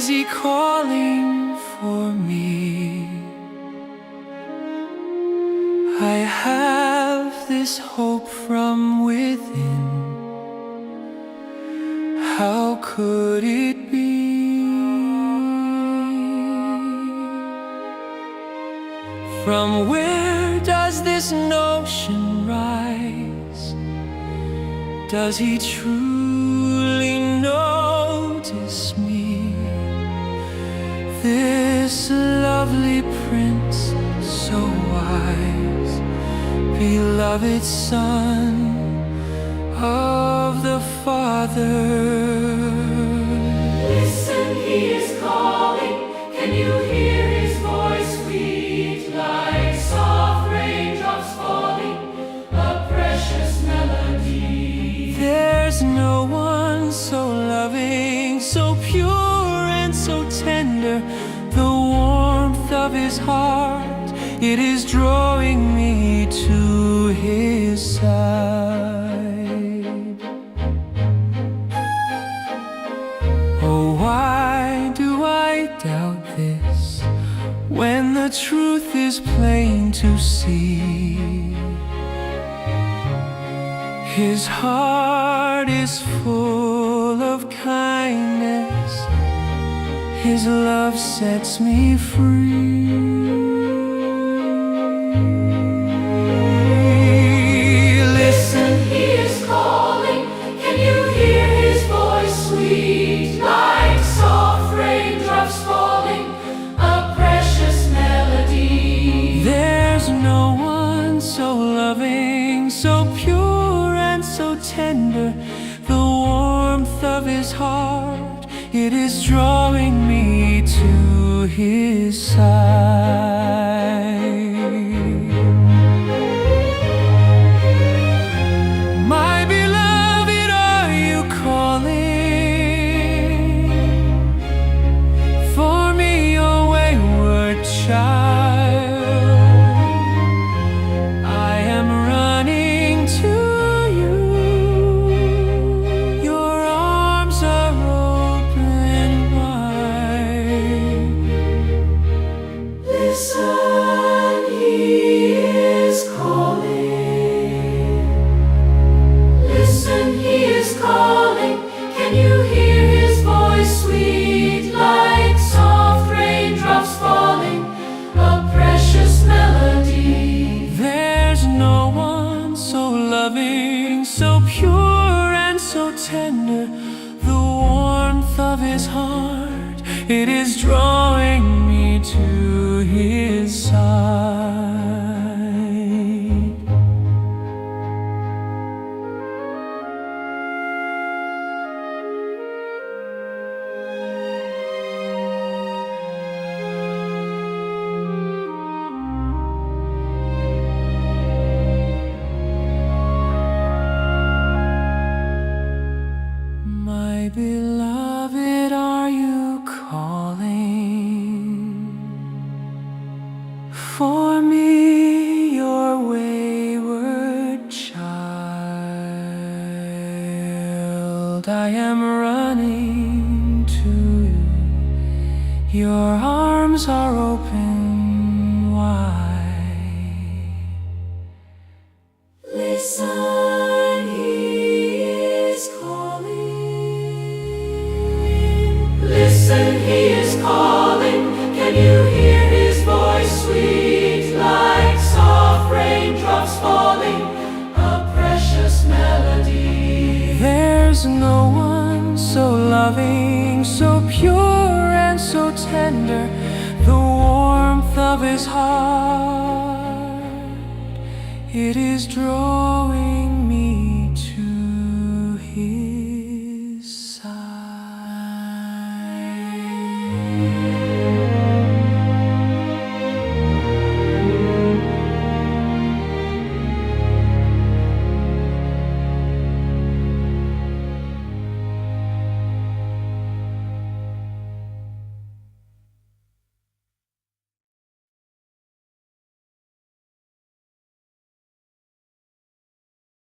is he calling for me? I have this hope from within. How could it be? From where does this notion rise? Does he truly notice me? This lovely prince, so wise, beloved son of the Father. Listen, he is calling. Can you hear his voice, sweet like soft raindrops falling, a precious melody? There's no one so loving, so pure and so tender. The warmth of his heart, it is drawing me to his side. Oh, why do I doubt this, when the truth is plain to see? His heart is full of kindness, his love sets me free. Listen, he is calling. Can you hear his voice, sweet like soft raindrops falling, a precious melody? There's no one so loving, so pure and so tender. The warmth of his heart, it is drawing me to his side. My beloved, are you calling for me, your wayward child? I am running to you. Your arms are open wide. Listen, he is calling. Listen, he is calling. Can you hear his voice, sweet like soft raindrops falling, a precious melody? There's no one so loving, so pure and so tender. The warmth of his heart, it is drawing me to his side. My beloved, are you calling for me, your wayward child? I am running to you. Your arms are open wide. Listen, he is calling. Listen, he is calling. Can you hear his voice, sweet like soft raindrops falling, a precious melody? There's no one so loving, so pure and so tender. The warmth of his heart, it is drawing